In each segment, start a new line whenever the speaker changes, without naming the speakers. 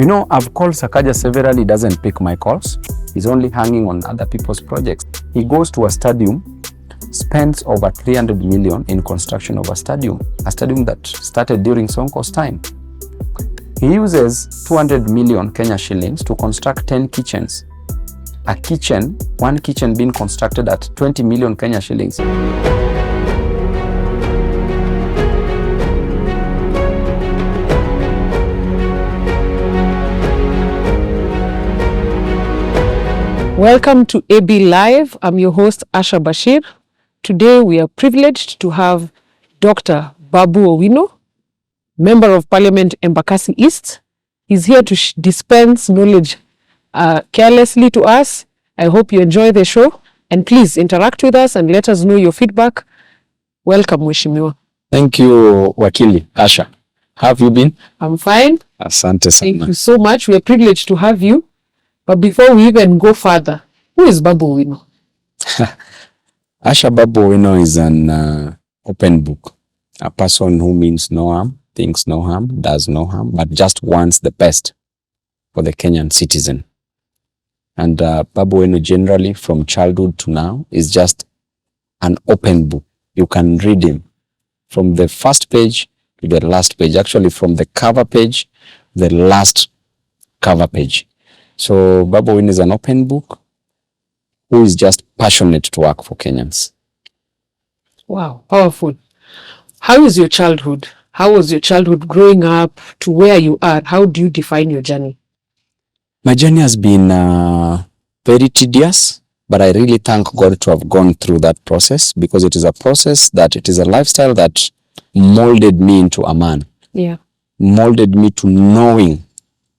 You know, I've called SAKAJA severally, he doesn't pick my calls. He's only hanging on other people's projects. He goes to a stadium, spends over 300 million in construction of a stadium that started during Sonko's time. He uses 200 million Kenya shillings to construct 10 kitchens. One kitchen being constructed at 20 million Kenya shillings.
Welcome to AB Live. I'm your host, Asha Bashir. Today we are privileged to have Dr. Babu Owino, Member of Parliament, Embakasi East. He's here to dispense knowledge carelessly to us. I hope you enjoy the show, and please interact with us and let us know your feedback. Welcome, Mheshimiwa.
Thank you, Wakili Asha. How have you been?
I'm fine.
Asante sana.
Thank you so much. We are privileged to have you. But before we even go further, who is Babu Owino?
Asha, Babu Owino is an open book. A person who means no harm, thinks no harm, does no harm, but just wants the best for the Kenyan citizen. And Babu Owino generally from childhood to now is just an open book. You can read him from the first page to the last page, actually from the cover page, the last cover page. So Babu Owino is an open book who is just passionate to work for Kenyans.
Wow, powerful. How is your childhood? How was your childhood growing up to where you are? How do you define your journey?
My journey has been very tedious, but I really thank God to have gone through that process, because it is a process that it is a lifestyle that molded me into a man.
Yeah.
Molded me to knowing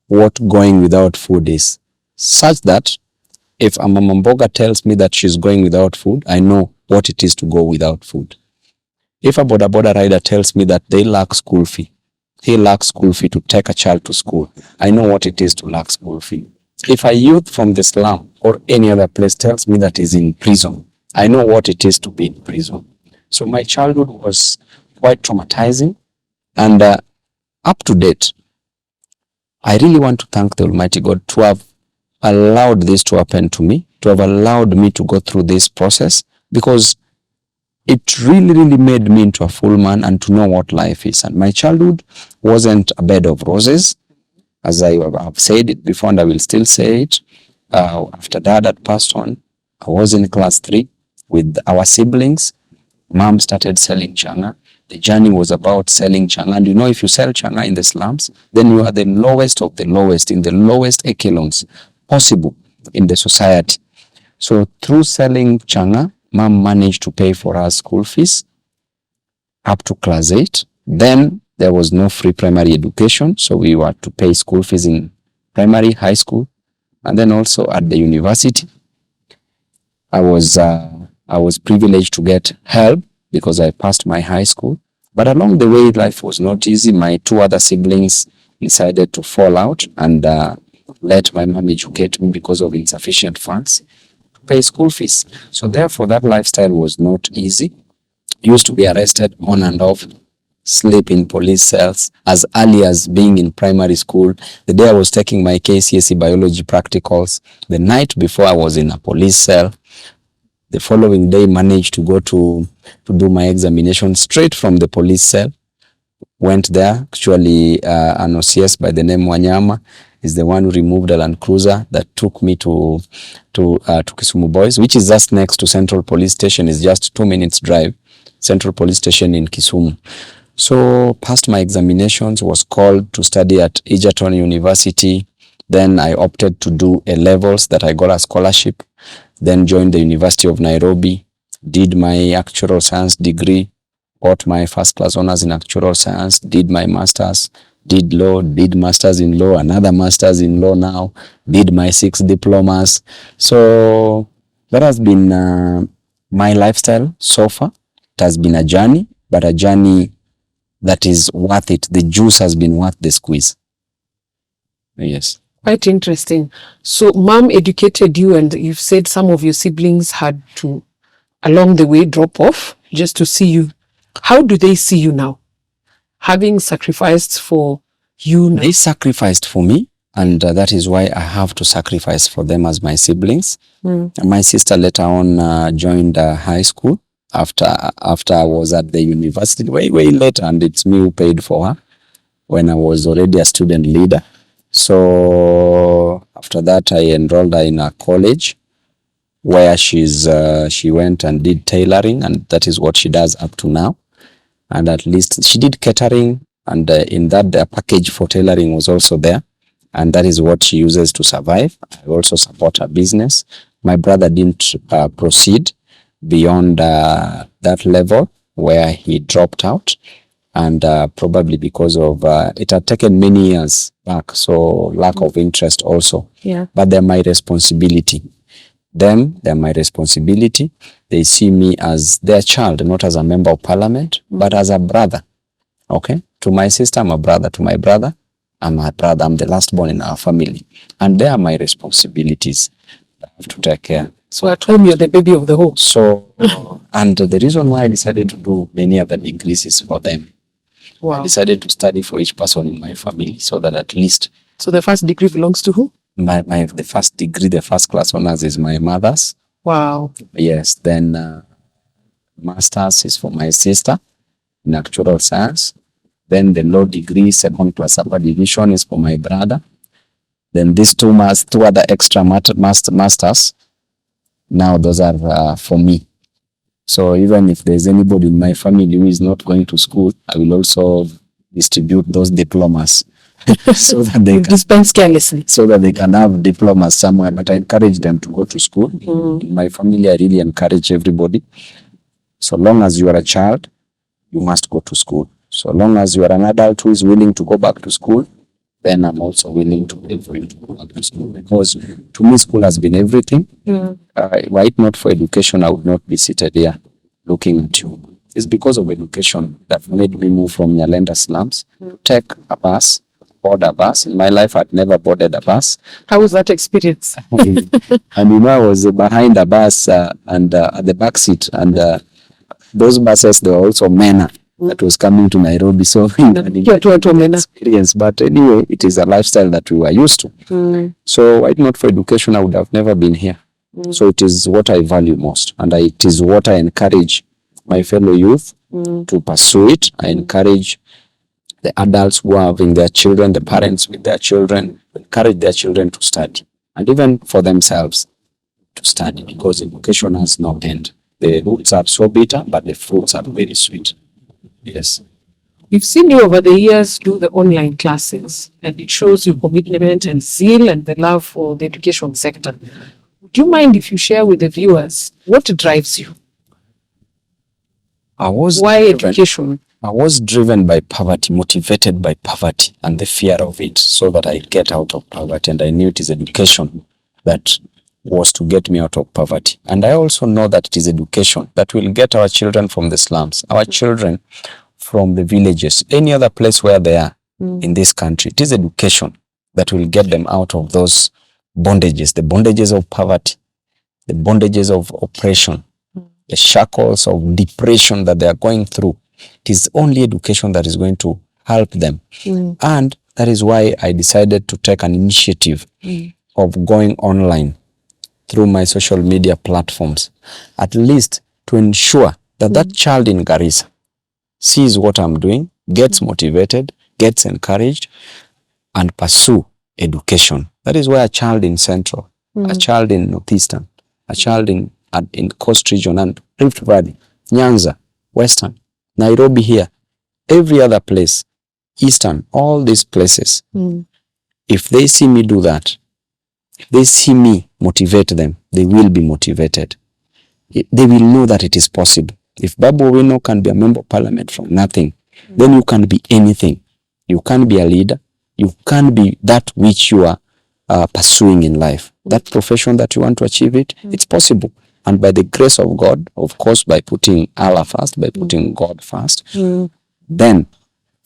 what going without food is, such that if a mama mboga tells me that she's going without food, I know what it is to go without food. If a boda boda rider tells me that they lack school fee, he lacks school fee to take a child to school, I know what it is to lack school fee. If a youth from the slum or any other place tells me that he's in prison, I know what it is to be in prison. So my childhood was quite traumatizing, and up to date, I really want to thank the Almighty God to have allowed this to happen to me, to have allowed me to go through this process, because it really made me into a full man and to know what life is. And my childhood wasn't a bed of roses, as I have said it before, and I will still say it. After Dad had passed on, I was in class 3 with our siblings. Mom started selling changa. The journey was about selling changa. And you know, if you sell changa in the slums, then you are the lowest of the lowest, in the lowest echelons possible in the society. So through selling changa, Mom managed to pay for our school fees up to class 8. Then there was no free primary education, so we were to pay school fees in primary, high school, and then also at the university. I was privileged to get help because I passed my high school. But along the way, life was not easy. My 2 other siblings decided to fall out and let my mom educate me because of insufficient funds to pay school fees. So therefore, that lifestyle was not easy. Used to be arrested on and off, sleep in police cells as early as being in primary school. The day I was taking my KCSE biology practicals, the night before I was in a police cell. The following day, managed to go to do my examination straight from the police cell. Went there. Actually, an OCS by the name Wanyama is the one who removed a Land Cruiser that took me to Kisumu Boys, which is just next to Central Police Station. It's just 2 minutes drive. Central Police Station in Kisumu. So passed my examinations, was called to study at Egerton University. Then I opted to do A-levels that I got a scholarship. Then joined the University of Nairobi, did my actuarial science degree, got my first class honors in actuarial science, did my master's, did law, did master's in law, another master's in law now, did my 6 diplomas. So that has been my lifestyle so far. It has been a journey, but a journey that is worth it. The juice has been worth the squeeze. Yes.
Quite interesting. So mom educated you, and you've said some of your siblings had to, along the way, drop off just to see you. How do they see you now? Having sacrificed for you now?
They sacrificed for me, And that is why I have to sacrifice for them as my siblings. My sister later on joined high school after I was at the university way later, and it's me who paid for her when I was already a student leader. So after that, I enrolled her in a college where she went and did tailoring, and that is what she does up to now. And at least she did catering, and in that the package for tailoring was also there, and that is what she uses to survive. I also support her business. My brother didn't proceed beyond that level where he dropped out, and probably because of it had taken many years back, so lack of interest also.
Yeah.
But they're my responsibility. They're my responsibility. They see me as their child, not as a member of parliament, but as a brother. Okay? To my sister, I'm a brother. To my brother, I'm a brother. I'm the last born in our family. And they are my responsibilities. I have to take care.
So at home, you're the baby of the home.
So, and the reason why I decided to do many other degrees is for them.
Wow.
I decided to study for each person in my family so that at least.
So the first degree belongs to who?
The first degree, the first class honors is my mother's.
Wow.
Yes. Then master's is for my sister in actuarial science. Then the law degree, second class upper division, is for my brother. Then these two other extra masters, now those are for me. So even if there's anybody in my family who is not going to school, I will also distribute those diplomas so that they
dispense carelessly,
so that they can have diplomas somewhere. But I encourage them to go to school. In my family, I really encourage everybody. So long as you are a child, you must go to school. So long as you are an adult who is willing to go back to school, then I'm also willing to pay for you to go back to school, because to me, school has been everything. Were it not for education, I would not be seated here looking at you. It's because of education that made me move from Nyalenda slums, take a bus, board a bus. In my life, I'd never boarded a bus.
How was that experience?
And I was behind a bus and at the back seat, and those buses, they were also MENA that was coming to Nairobi. So experience. But anyway, it is a lifestyle that we were used to. So were it not for education, I would have never been here. So it is what I value most, and it is what I encourage my fellow youth to pursue it. I encourage the adults who are having their children, the parents with their children, encourage their children to study, and even for themselves to study, because education has no end. The roots are so bitter, but the fruits are very sweet. Yes.
We've seen you over the years do the online classes, and it shows your commitment and zeal and the love for the education sector. Would you mind if you share with the viewers what drives you? Why education?
I was driven by poverty, motivated by poverty and the fear of it, so that I get out of poverty. And I knew it is education that was to get me out of poverty. And I also know that it is education that will get our children from the slums, our children from the villages, any other place where they are in this country. It is education that will get them out of those bondages, the bondages of poverty, the bondages of oppression, the shackles of depression that they are going through. It is only education that is going to help them. And that is why I decided to take an initiative of going online through my social media platforms, at least to ensure that that child in Garissa sees what I'm doing, gets motivated, gets encouraged, and pursue education. That is why a child in Central, a child in Northeastern, a child in Coast Region and Rift Valley, Nyanza, Western, Nairobi here, every other place, Eastern, all these places, if they see me do that, if they see me motivate them, they will be motivated. They will know that it is possible. If Babu Owino can be a member of parliament from nothing, then you can be anything. You can be a leader. You can be that which you are pursuing in life. That profession that you want to achieve it, it's possible. And by the grace of God, of course, by putting Allah first, by putting God first, then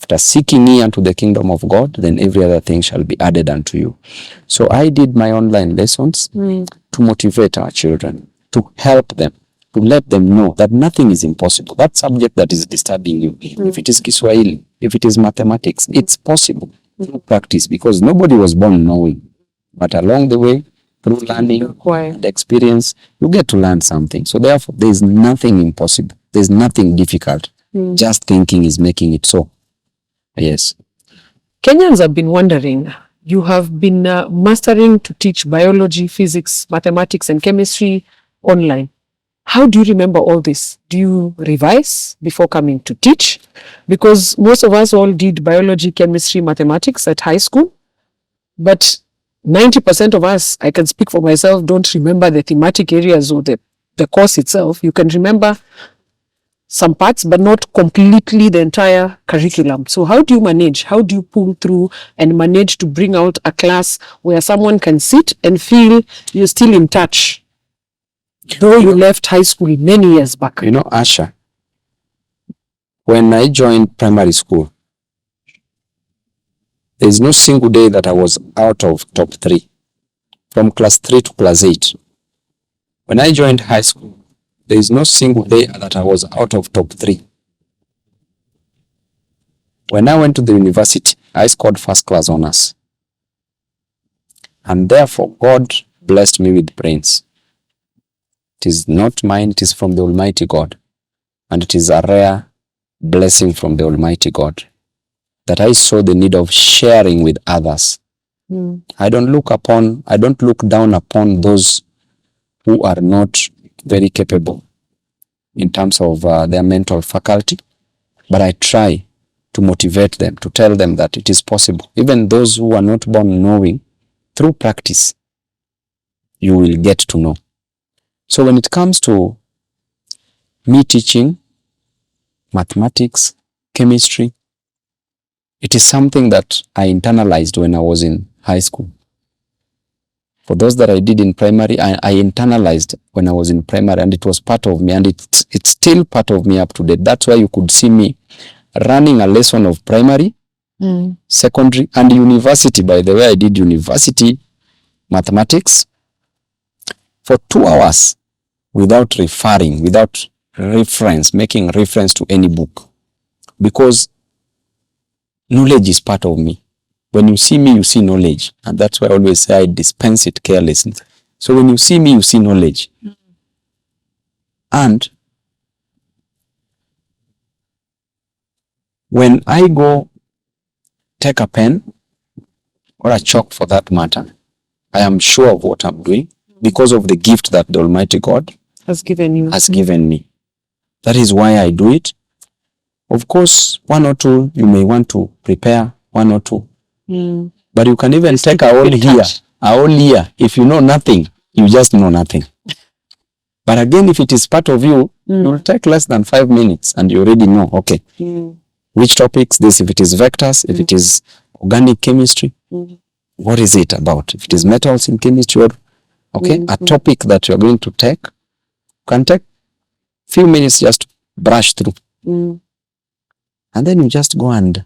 after seeking ye unto the kingdom of God, then every other thing shall be added unto you. So I did my online lessons to motivate our children, to help them, to let them know that nothing is impossible. That subject that is disturbing you, if it is Kiswahili, if it is mathematics, it's possible. through practice, because nobody was born knowing. But along the way, through learning and experience, you get to learn something. So therefore, there is nothing impossible. There's nothing difficult. Just thinking is making it so. Yes.
Kenyans have been wondering, you have been mastering to teach biology, physics, mathematics, and chemistry online. How do you remember all this? Do you revise before coming to teach? Because most of us all did biology, chemistry, mathematics at high school. But 90% of us, I can speak for myself, don't remember the thematic areas or the course itself. You can remember some parts, but not completely the entire curriculum. So how do you manage? How do you pull through and manage to bring out a class where someone can sit and feel you're still in touch, though you left high school many years back?
You know, Asha, when I joined primary school, there's no single day that I was out of top 3, from class 3 to class 8. When I joined high school, there is no single day that I was out of top 3. When I went to the university, I scored first class honors. And therefore, God blessed me with brains. It is not mine, it is from the Almighty God. And it is a rare blessing from the Almighty God that I saw the need of sharing with others. I don't look down upon those who are not very capable in terms of their mental faculty, but I try to motivate them, to tell them that it is possible. Even those who are not born knowing, through practice, you will get to know. So when it comes to me teaching mathematics, chemistry, it is something that I internalized when I was in high school. For those that I did in primary, I internalized when I was in primary, and it was part of me, and it's still part of me up to date. That's why you could see me running a lesson of primary, secondary, and university. By the way, I did university mathematics for 2 hours without referring, without reference, making reference to any book, because knowledge is part of me. When you see me, you see knowledge. And that's why I always say I dispense it carelessly. So when you see me, you see knowledge. And when I go take a pen or a chalk for that matter, I am sure of what I'm doing because of the gift that the Almighty God
has given you.
Has given me. That is why I do it. Of course, 1 or 2, you may want to prepare 1 or 2. But you can even take a whole year. If you know nothing, you just know nothing. But again, if it is part of you, you will take less than 5 minutes and you already know, okay, which topics this, if it is vectors, if it is organic chemistry, what is it about? If it is metals in chemistry, or, okay, a topic that you're going to take, can take few minutes just to brush through. And then you just go and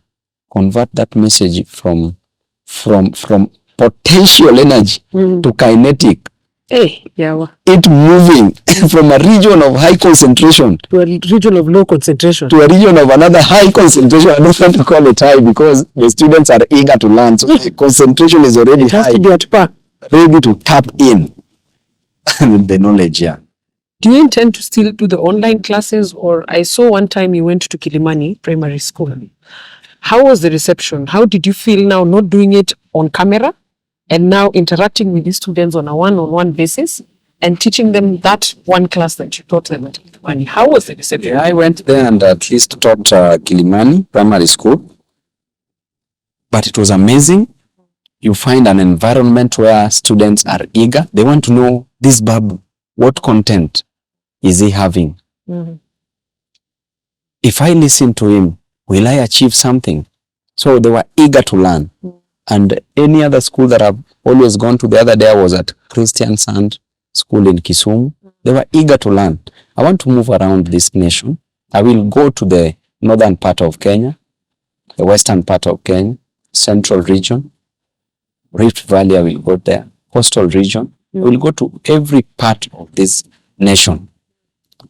convert that message from potential energy to kinetic. It moving from a region of high concentration
to a region of low concentration
to a region of another high concentration. I don't want to call it high because the students are eager to learn. So the concentration is already high.
To be at par.
Ready to tap in the knowledge,
Do you intend to still do the online classes? Or I saw one time you went to Kilimani Primary School. How was the reception? How did you feel now not doing it on camera and now interacting with the students on a one-on-one basis and teaching them that one class that you taught them at Kilimani? How was the reception?
I went there and at least taught Kilimani Primary School. But it was amazing. You find an environment where students are eager. They want to know, this Babu, what content is he having? If I listen to him, will I achieve something? So they were eager to learn. And any other school that I've always gone to, the other day I was at Christian Sand School in Kisumu. They were eager to learn. I want to move around this nation. I will go to the northern part of Kenya, the western part of Kenya, central region, Rift Valley, I will go there, coastal region. I will go to every part of this nation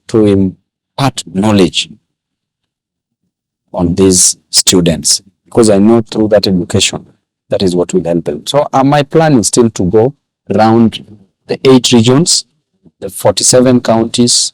to impart knowledge on these students. because I know through that education, that is what will help them. So my plan is still to go around the 8 regions, the 47 counties,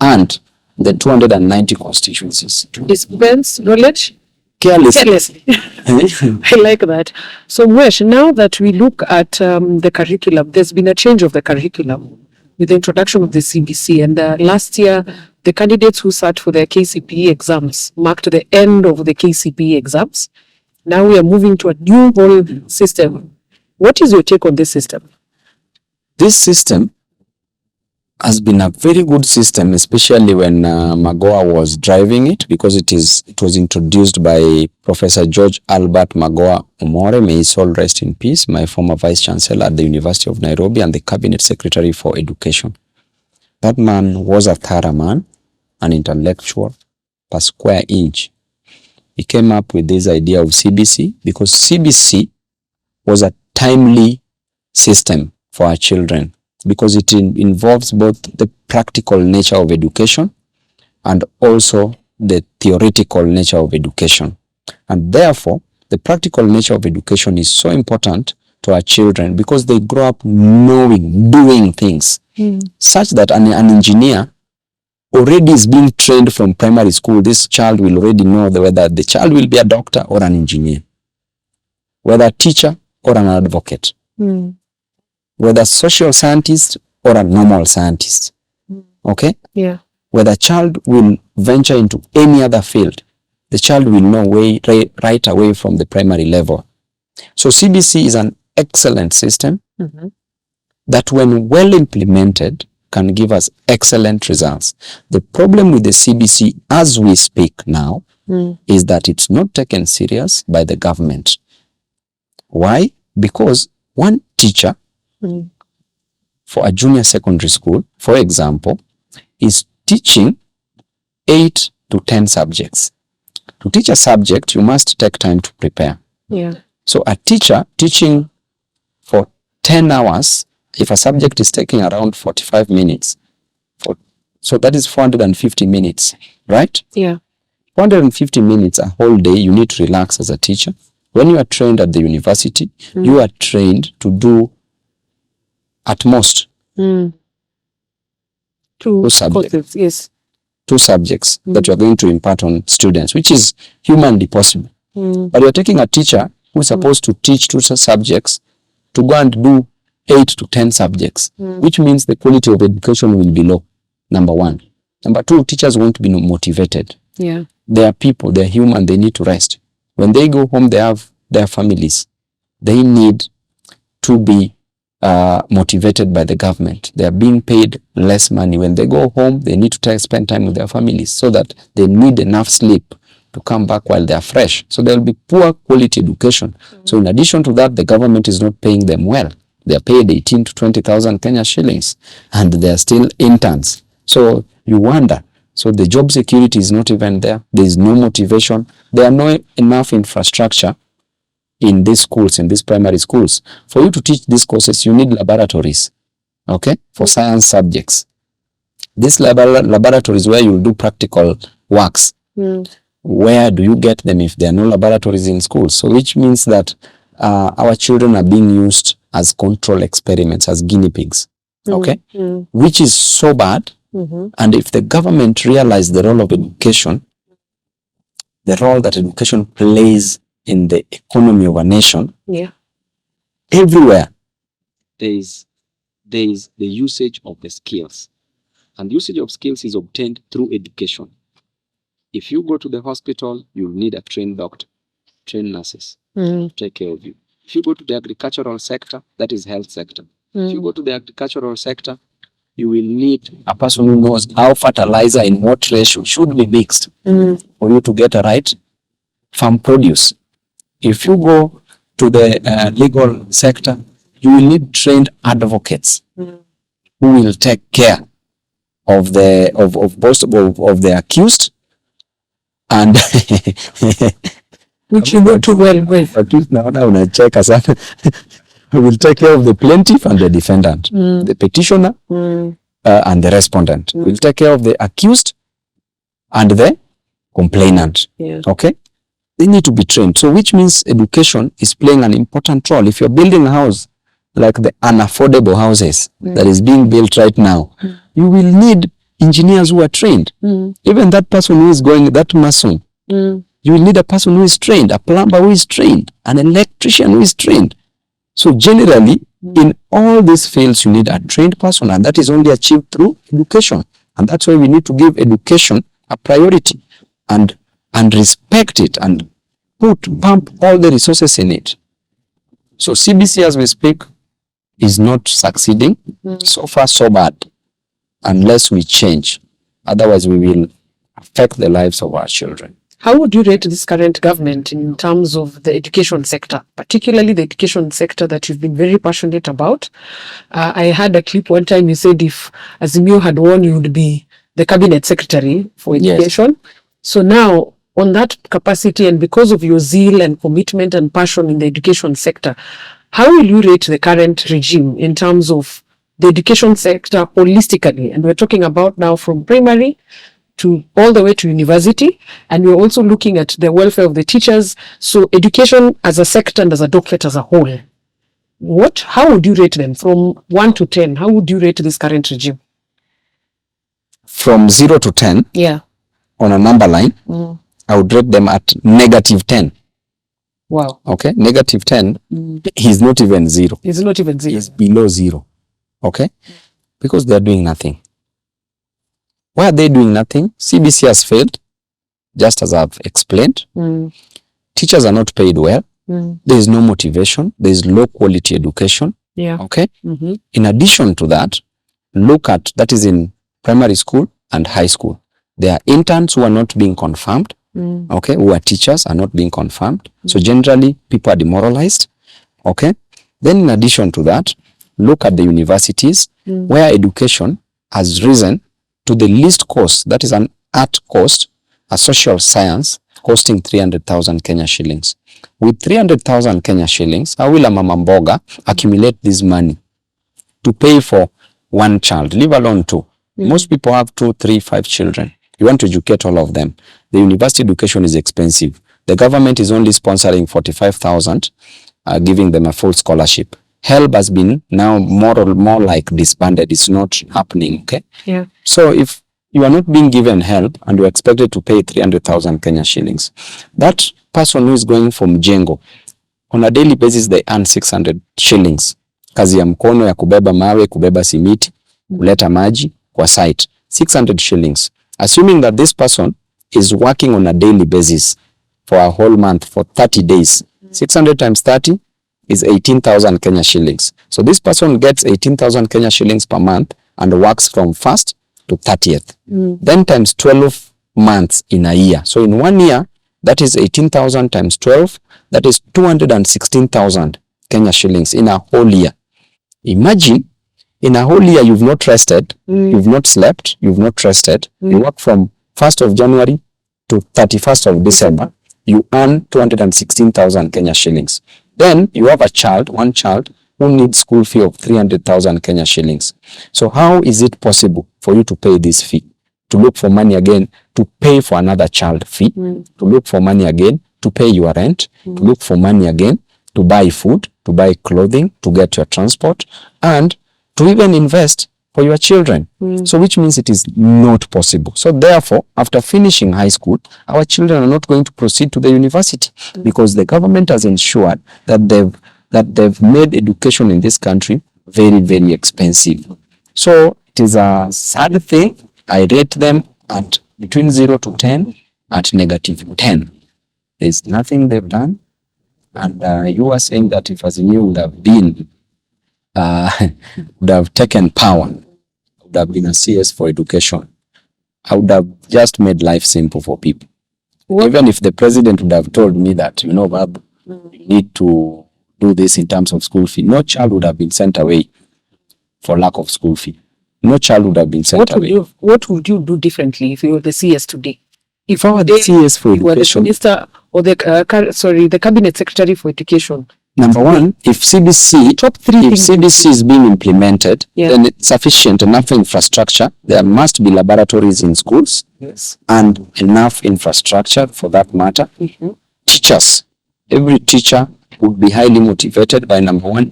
and the 290 constituencies.
Dispense knowledge
Carelessly.
I like that. So Mwesh, now that we look at the curriculum, there's been a change of the curriculum with the introduction of the CBC, and last year the candidates who sat for their KCPE exams marked the end of the KCPE exams. Now we are moving to a new whole system. What is your take on this system?
This system has been a very good system, especially when Magoha was driving it, because it was introduced by Professor George Albert Magoha Umore, may his soul rest in peace, my former Vice Chancellor at the University of Nairobi and the Cabinet Secretary for Education. That man was a thorough man, an intellectual per square inch. He came up with this idea of CBC because CBC was a timely system for our children, because it involves both the practical nature of education and also the theoretical nature of education. And therefore, the practical nature of education is so important to our children because they grow up knowing, doing things, such that an engineer already is being trained from primary school. This child will already know whether the child will be a doctor or an engineer, whether a teacher or an advocate. Whether a social scientist or a normal scientist. Okay?
Yeah.
Whether a child will venture into any other field, the child will know right away from the primary level. So CBC is an excellent system that, when well implemented, can give us excellent results. The problem with the CBC as we speak now is that it's not taken serious by the government. Why? Because one teacher for a junior secondary school, for example, is teaching 8 to 10 subjects. To teach a subject, you must take time to prepare.
Yeah.
So a teacher teaching for 10 hours, if a subject is taking around 45 minutes, so that is 450 minutes, right?
Yeah.
450 minutes a whole day, you need to relax as a teacher. When you are trained at the university, you are trained to do at most 2 subjects.
Courses, yes.
2 subjects that you are going to impart on students, which is humanly possible. But you are taking a teacher who is supposed to teach 2 subjects to go and do 8 to 10 subjects, which means the quality of education will be low, number 1. Number 2, teachers won't be motivated.
Yeah.
They are people, they are human, they need to rest. When they go home, they have their families. They need to be motivated by the government. They are being paid less money. When they go home, they need to spend time with their families so that they need enough sleep to come back while they are fresh. So there will be poor quality education. So in addition to that, the government is not paying them well. They are paid 18 to 20,000 Kenya shillings and they are still interns. So you wonder. So the job security is not even there. There is no motivation. There are not enough infrastructure in these schools, in these primary schools. For you to teach these courses, you need laboratories, okay, for science subjects. These laboratories where you do practical works, where do you get them if there are no laboratories in schools? So which means that our children are being used as control experiments, as guinea pigs, okay, which is so bad. And if the government realized the role of education, the role that education plays in the economy of a nation, everywhere there is the usage of the skills, and usage of skills is obtained through education. If you go to the hospital, you need a trained doctor, trained nurses to take care of you. If you go to the agricultural sector, that is health sector. If you go to the agricultural sector, you will need a person who knows how fertilizer in what ratio should be mixed for you to get a right farm produce. If you go to the legal sector, you will need trained advocates who will take care of the of the accused and
which you know too well with.
At least now unacheka sana. We will take care of the plaintiff and the defendant, the petitioner and the respondent. We'll take care of the accused and the complainant.
Yeah.
Okay? They need to be trained. So which means education is playing an important role. If you're building a house like the unaffordable houses that is being built right now, you will need engineers who are trained. Even that person who is going, that mason, you will need a person who is trained, a plumber who is trained, an electrician who is trained. So generally, in all these fields, you need a trained person, and that is only achieved through education. And that's why we need to give education a priority and respect it and pump all the resources in it. So CBC, as we speak, is not succeeding. So far, so bad, unless we change. Otherwise, we will affect the lives of our children.
How would you rate this current government in terms of the education sector, particularly the education sector that you've been very passionate about? I had a clip one time you said if Azimio had won, you would be the cabinet secretary for education. Yes. So now, on that capacity and because of your zeal and commitment and passion in the education sector, how will you rate the current regime in terms of the education sector holistically? And we're talking about now from primary to all the way to university, and we're also looking at the welfare of the teachers. So education as a sector and as a docket as a whole, how would you rate them from 1 to 10? How would you rate this current regime?
From 0 to 10, on a number line, I would rate them at -10.
Wow.
Okay, -10. He's not even 0.
He's not even 0.
He's below 0. Okay, because they're doing nothing. Why are they doing nothing? CBC has failed, just as I've explained. Teachers are not paid well. There is no motivation. There is low quality education. Okay. In addition to that, look at that is in primary school and high school. There are interns who are not being confirmed. Okay, who are teachers are not being confirmed. So generally, people are demoralized. Okay. Then in addition to that, look at the universities where education has risen to the least cost, that is an art cost, a social science costing 300,000 Kenya shillings. With 300,000 Kenya shillings, how will a mama mboga accumulate this money to pay for one child, leave alone 2? Most people have 2, 3, 5 children. You want to educate all of them. The university education is expensive. The government is only sponsoring 45,000, giving them a full scholarship. HELB has been now more like disbanded. It's not happening. Okay. So if you are not being given help and you're expected to pay 300,000 Kenya shillings, that person who is going from Jengo on a daily basis, they earn 600 shillings. Kazi ya mkono ya kubeba mawe, kubeba simiti, kuleta maji kwa site. 600 shillings. Assuming that this person is working on a daily basis for a whole month for 30 days. 600 times 30 is 18,000 Kenya shillings. So this person gets 18,000 Kenya shillings per month and works from 1st to 30th. Then times 12 months in a year. So in 1 year, that is 18,000 times 12. That is 216,000 Kenya shillings in a whole year. Imagine, in a whole year, you've not rested, you've not slept, you've not rested. You work from 1st of January to 31st of December. You earn 216,000 Kenya shillings. Then you have one child who needs school fee of 300,000 Kenya shillings. So how is it possible for you to pay this fee? To look for money again, to pay for another child fee, to look for money again, to pay your rent, to look for money again, to buy food, to buy clothing, to get your transport, and to even invest for your children. So which means it is not possible. So therefore, after finishing high school, our children are not going to proceed to the university because the government has ensured that they've made education in this country very, very expensive. So it is a sad thing. I rate them at between 0 to 10 at -10. There's nothing they've done. And you are saying that if Azimio would have been would have taken power, would have been a CS for education, I would have just made life simple for people. Even if the president would have told me that, Babu, you need to do this in terms of school fee, no child would have been sent away for lack of school fee. No child would have been sent away.
What would you do differently if you were the CS today?
If I were the CS for education,
you were the minister or the cabinet secretary for education.
Number one, if CBC is being implemented, then it's sufficient enough infrastructure. There must be laboratories in schools and enough infrastructure for that matter. teachers. Every teacher would be highly motivated by number one,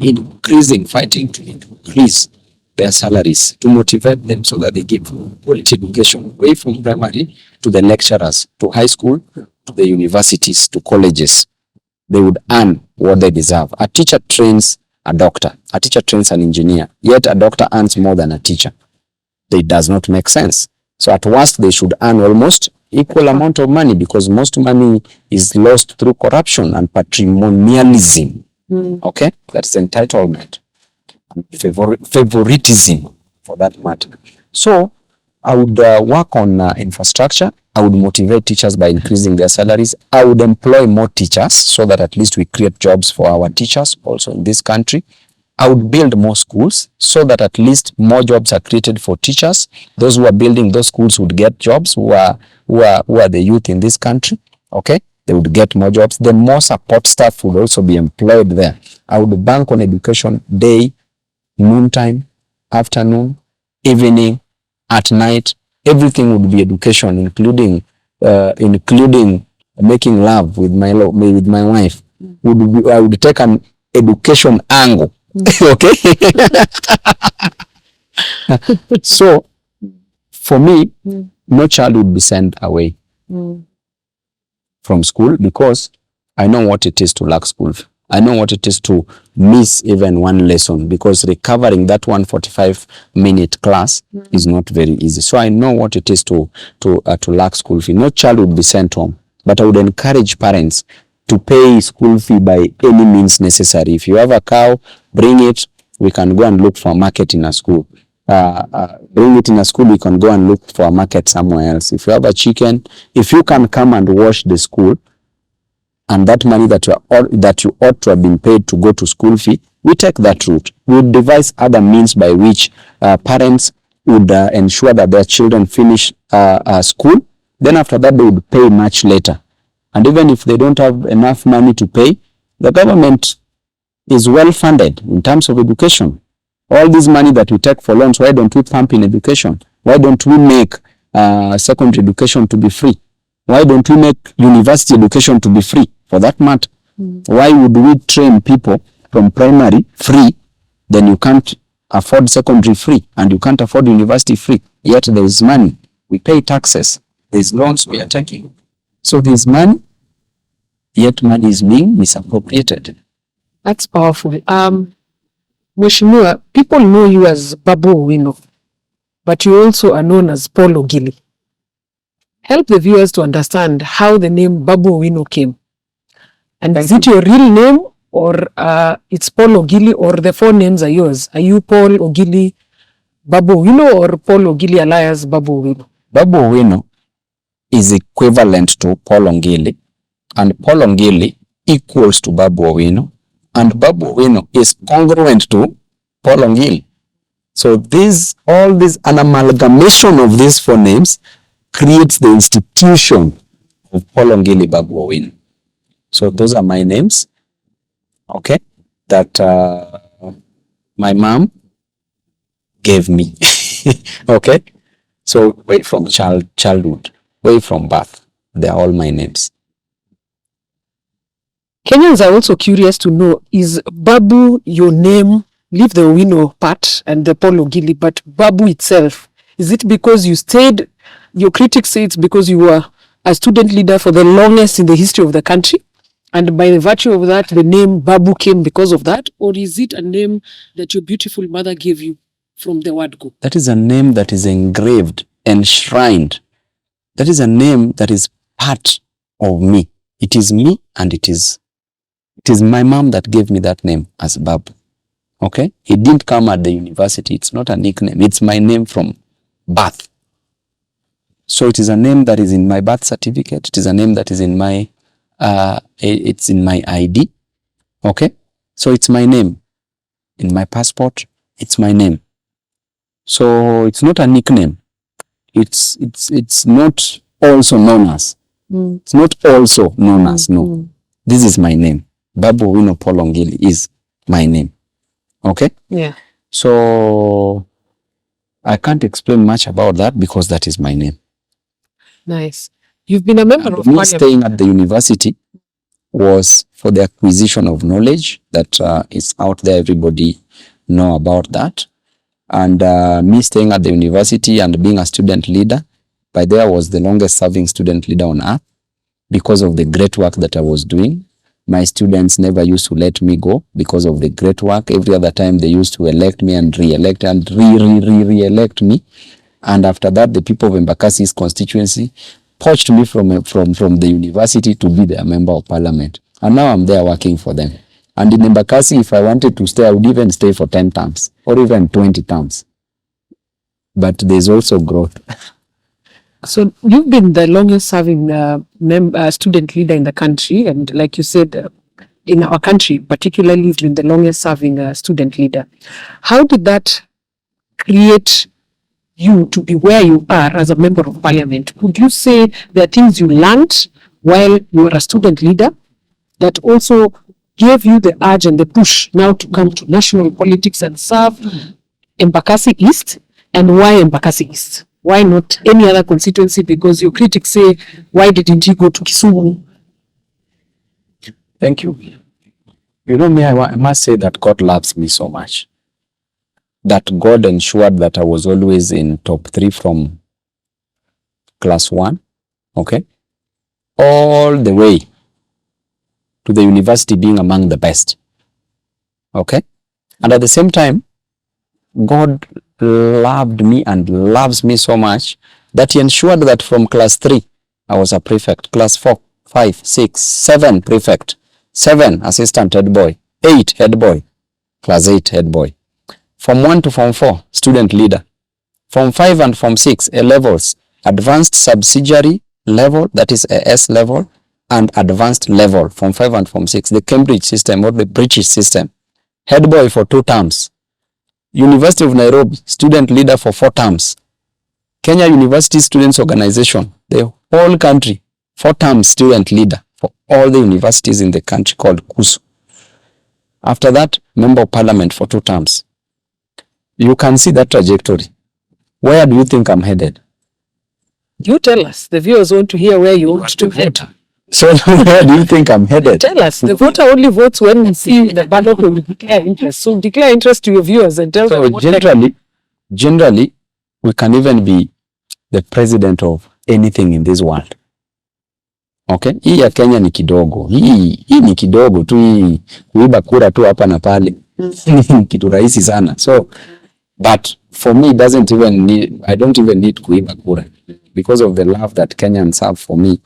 fighting to increase their salaries, to motivate them so that they give quality education away from primary to the lecturers, to high school, to the universities, to colleges. They would earn what they deserve. A teacher trains a doctor, a teacher trains an engineer, yet a doctor earns more than a teacher. It does not make sense. So at worst, they should earn almost equal amount of money, because most money is lost through corruption and patrimonialism. Okay, that's entitlement, favoritism for that matter. So I would work on infrastructure. I would motivate teachers by increasing their salaries. I would employ more teachers so that at least we create jobs for our teachers also in this country. I would build more schools so that at least more jobs are created for teachers. Those who are building those schools would get jobs, who are the youth in this country. Okay, they would get more jobs. Then more support staff would also be employed there. I would bank on education day, noontime, afternoon, evening, at night. Everything would be education, including making love with my wife. I would take an education angle. Okay. So for me, no child would be sent away from school, because I know what it is to lack school. I know what it is to miss even one lesson, because recovering that 145-minute class is not very easy. So I know what it is to lack school fee. No child would be sent home, but I would encourage parents to pay school fee by any means necessary. If you have a cow, bring it. We can go and look for a market in a school. Bring it in a school. We can go and look for a market somewhere else. If you have a chicken, if you can come and wash the school, and that money that you ought to have been paid to go to school fee, we take that route. We would devise other means by which parents would ensure that their children finish school. Then after that, they would pay much later. And even if they don't have enough money to pay, the government is well funded in terms of education. All this money that we take for loans, why don't we pump in education? Why don't we make secondary education to be free? Why don't we make university education to be free, for that matter? Why would we train people from primary free, then you can't afford secondary free, and you can't afford university free, yet there is money. We pay taxes. There's loans we are taking. So there's money, yet money is being misappropriated.
That's powerful. Mheshimiwa, people know you as Babu Owino, but you also are known as Paul Ogili. Help the viewers to understand how the name Babu Owino came. And is it your real name, or it's Paul Ogili, or the four names are yours? Are you Paul Ogili Babu Owino, or Paul Ogili alias Babu Owino?
Babu Owino is equivalent to Paul Ogili, and Paul Ogili equals to Babu Owino, and Babu Owino is congruent to Paul Ogili. So an amalgamation of these four names creates the institution of Paul Ogili Babu Owino. So those are my names, okay, that my mom gave me. Okay, so way from childhood, way from birth, they are all my names.
Kenyans are also curious to know, is Babu your name? Leave the Owino part and the Paul Ogili, but Babu itself, is it because you stayed, your critics say it's because you were a student leader for the longest in the history of the country, and by the virtue of that, the name Babu came because of that? Or is it a name that your beautiful mother gave you from the word go?
That is a name that is engraved, enshrined. That is a name that is part of me. It is me, and it is my mom that gave me that name as Babu. Okay? It didn't come at the university. It's not a nickname. It's my name from birth. So it is a name that is in my birth certificate. It is a name that is in my it's in my ID. Okay? So it's my name. In my passport, it's my name. So it's not a nickname. It's not also known as. It's not also known as, no. This is my name. Babu Owino Paul Ogili is my name. Okay?
Yeah.
So I can't explain much about that, because that is my name.
Nice. You've been a member of
me
parliament.
Staying at the university, was for the acquisition of knowledge that is out there. Everybody know about that. And me staying at the university and being a student leader, by there I was the longest serving student leader on earth because of the great work that I was doing. My students never used to let me go because of the great work. Every other time they used to elect me and re-elect and re-elect me. And after that, the people of Embakasi's constituency poached me from the university to be their member of parliament. And now I'm there working for them. And in Embakasi, if I wanted to stay, I would even stay for 10 terms or even 20 terms. But there's also growth.
So you've been the longest serving student leader in the country, and like you said, in our country particularly, you've been the longest serving student leader. How did that create you to be where you are as a member of parliament? Could you say there are things you learned while you were a student leader that also gave you the urge and the push now to come to national politics and serve Embakasi East? And why Embakasi East? Why not any other constituency? Because your critics say, why didn't you go to Kisumu?
Thank you. You know me, I must say that God loves me so much. That God ensured that I was always in top 3 from class 1, okay, all the way to the university being among the best, okay. And at the same time, God loved me and loves me so much that he ensured that from class 3, I was a prefect, class 4, 5, 6, 7 prefect, 7 assistant head boy, 8 head boy, class 8 head boy. From 1 to Form 4, student leader. From 5 and Form 6, A levels, advanced subsidiary level, that is a S level, and advanced level, Form 5 and Form 6, the Cambridge system or the British system. Head boy for 2 terms. University of Nairobi, student leader for 4 terms. Kenya University Students Organization, the whole country, 4 terms student leader for all the universities in the country called KUSU. After that, member of parliament for 2 terms. You can see that trajectory. Where do you think I'm headed?
You tell us. The viewers want to hear where you want to head.
So where do you think I'm headed?
Tell us. The voter only votes when we see the ballot will declare interest. So declare interest to your viewers and tell them.
So generally, we can even be the president of anything in this world. Okay? Hii ya Kenya ni kidogo. Hii ni kidogo tu, hii kuiba kura tu hapa na pale. Kitu rahisi sana. So, but for me, I don't even need kuiba kura because of the love that Kenyans have for me.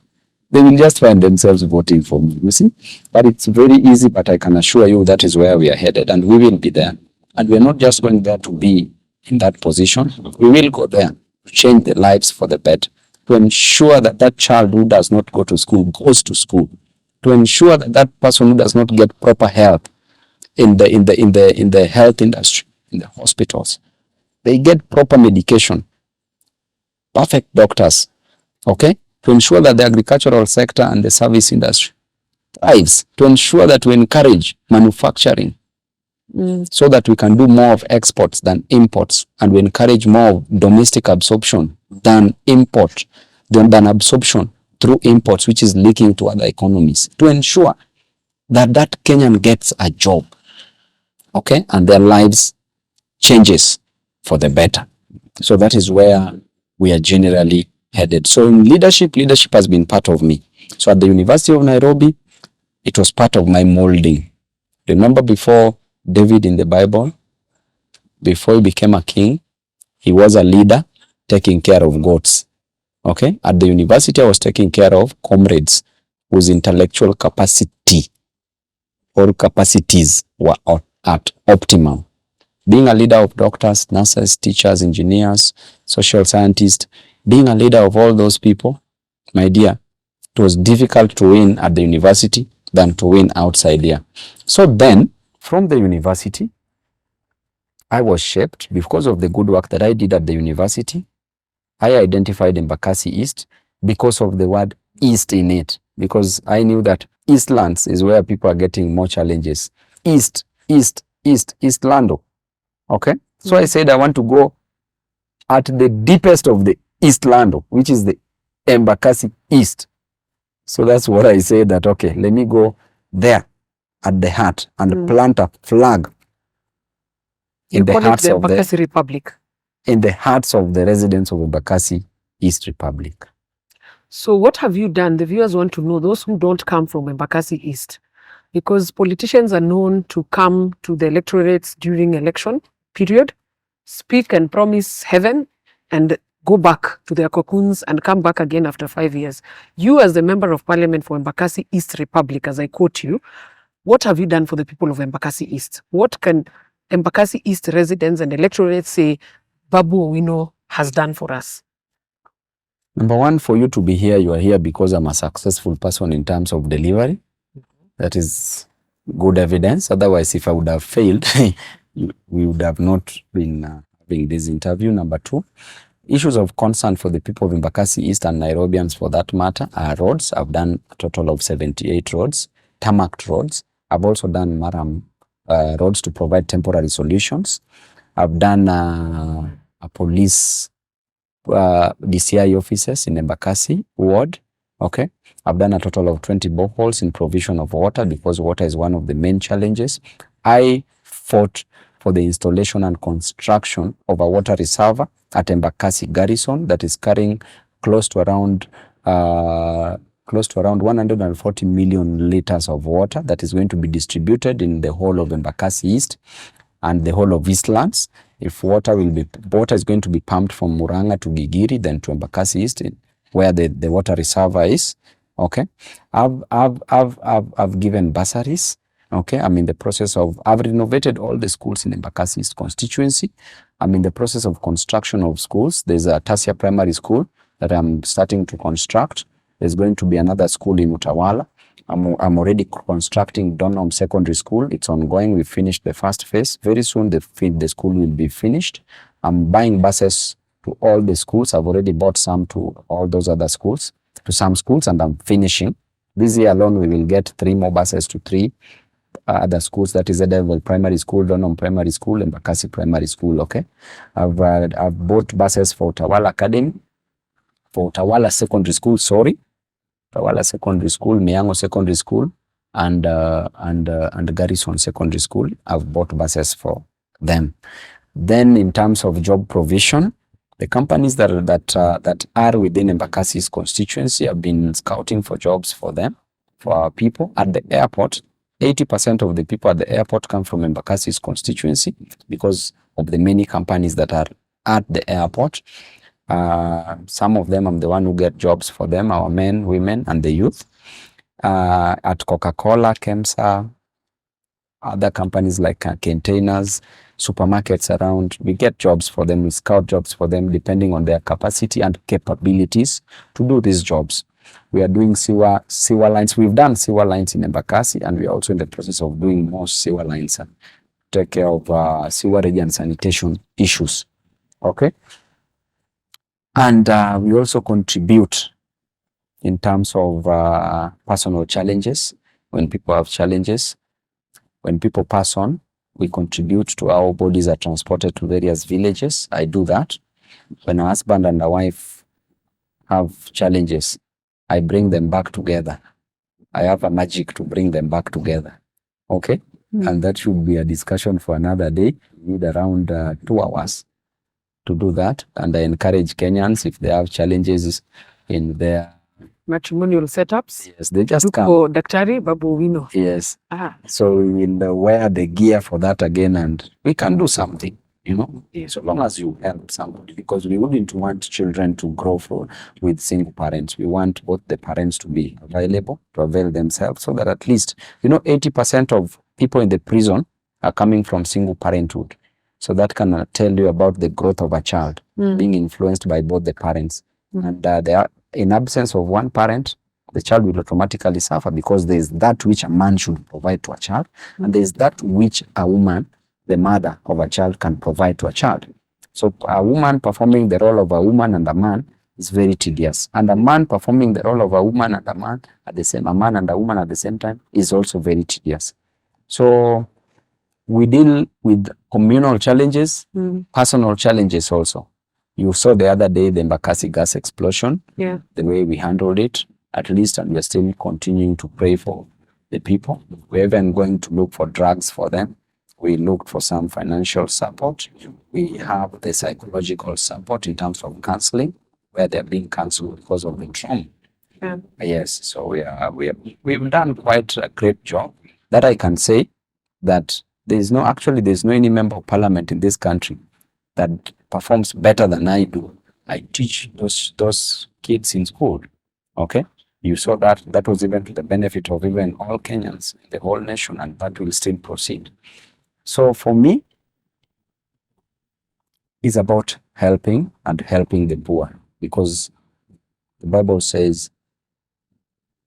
They will just find themselves voting for me, you see. But it's very easy, but I can assure you that is where we are headed, and we will be there. And we're not just going there to be in that position. We will go there to change the lives for the better, to ensure that that child who does not go to school goes to school, to ensure that that person who does not get proper help in the health industry, in the hospitals, they get proper medication, perfect doctors, okay? To ensure that the agricultural sector and the service industry thrives, to ensure that we encourage manufacturing so that we can do more of exports than imports, and we encourage more of domestic absorption than absorption through imports, which is leaking to other economies, to ensure that that Kenyan gets a job, okay, and their lives changes for the better. So that is where we are generally headed. So in leadership has been part of me. So at the University of Nairobi, it was part of my molding. Remember before David in the Bible, before he became a king, he was a leader taking care of goats. Okay? At the university, I was taking care of comrades whose intellectual capacity or capacities were at optimum. Being a leader of doctors, nurses, teachers, engineers, social scientists, being a leader of all those people, my dear, it was difficult to win at the university than to win outside here. So then, from the university, I was shaped because of the good work that I did at the university. I identified Embakasi East because of the word East in it, because I knew that Eastlands is where people are getting more challenges. Eastlando. Okay? So I said I want to go at the deepest of the Eastlando, which is the Embakasi East. So that's what I say, that, okay, let me go there at the heart and plant a flag in the hearts of
Embakasi Republic.
In the hearts of the residents of Embakasi East Republic.
So what have you done? The viewers want to know, those who don't come from Embakasi East, because politicians are known to come to the electorates during election period, speak and promise heaven, and go back to their cocoons and come back again after 5 years. You, as the member of parliament for Embakasi East Republic, as I quote you, what have you done for the people of Embakasi East? What can Embakasi East residents and electorates say Babu Owino has done for us?
Number one, for you to be here, you are here because I'm a successful person in terms of delivery. That is good evidence. Otherwise, if I would have failed, we would have not been having this interview. Number two, issues of concern for the people of Embakasi East and Nairobians for that matter are roads. I've done a total of 78 roads, tarmac roads. I've also done Maram roads to provide temporary solutions. I've done a police DCI offices in Embakasi ward. Okay, I've done a total of 20 boreholes in provision of water, because water is one of the main challenges. I fought for the installation and construction of a water reservoir at Embakasi Garrison that is carrying close to around 140 million liters of water that is going to be distributed in the whole of Embakasi East and the whole of Eastlands. If water is going to be pumped from Murang'a to Gigiri, then to Embakasi East, where the water reservoir is. Okay, I've given bursaries. Okay, I'm in the process of, I've renovated all the schools in Embakasi East constituency. I'm in the process of construction of schools. There's a Tasia primary school that I'm starting to construct. There's going to be another school in Utawala. I'm already constructing Odm'S secondary school. It's ongoing. We finished the first phase. Very soon the school will be finished. I'm buying buses to all the schools. I've already bought some to all those other schools, to some schools, and I'm finishing. This year alone, we will get 3 more buses to 3 other schools. That is Edenville Primary School, Odm'S Primary School, and Embakasi Primary School. Okay, I've bought buses for Utawala Academy, for Utawala Secondary School. Utawala Secondary School, Miango Secondary School, and Garrison Secondary School. I've bought buses for them. Then, in terms of job provision, the companies that are within Embakasi's constituency have been scouting for jobs for them, for our people at the airport. 80% of the people at the airport come from Embakasi's constituency because of the many companies that are at the airport. Some of them, I'm the one who get jobs for them, our men, women, and the youth. At Coca-Cola, Kemsa, other companies like containers, supermarkets around, we get jobs for them, we scout jobs for them depending on their capacity and capabilities to do these jobs. We are doing sewer lines. We've done sewer lines in Embakasi, and we are also in the process of doing more sewer lines and take care of sewerage and sanitation issues. Okay. And we also contribute in terms of personal challenges. When people have challenges, when people pass on, we contribute to how bodies are transported to various villages. I do that. When a husband and a wife have challenges, I bring them back together. I have a magic to bring them back together. Okay? And that should be a discussion for another day. We need around 2 hours to do that. And I encourage Kenyans, if they have challenges in their
matrimonial setups,
yes, they just come.
For Daktari Babu Owino.
Yes. So we will wear the gear for that again, and we can do something, you know, so long as you help somebody, because we wouldn't want children to grow with single parents. We want both the parents to be available, to avail themselves, so that at least, 80% of people in the prison are coming from single parenthood. So that can tell you about the growth of a child being influenced by both the parents. And they are, in absence of one parent, the child will automatically suffer, because there is that which a man should provide to a child, and there is that which a woman, the mother of a child, can provide to a child. So a woman performing the role of a woman and a man is very tedious, and a man performing the role of a woman and a man a man and a woman at the same time is also very tedious. So we deal with communal challenges, personal challenges also. You saw the other day the Embakasi gas explosion, the way we handled it. at least, and we are still continuing to pray for the people. We're even going to look for drugs for them. We looked for some financial support. We have the psychological support in terms of counseling, where they're being counseled because of the trauma.
Yeah.
Yes, so we've done quite a great job. That I can say that there's no any member of parliament in this country that performs better than I do. I teach those kids in school. Okay, you saw that was even to the benefit of even all Kenyans, the whole nation, and that will still proceed. So for me, it's about helping and helping the poor, because the Bible says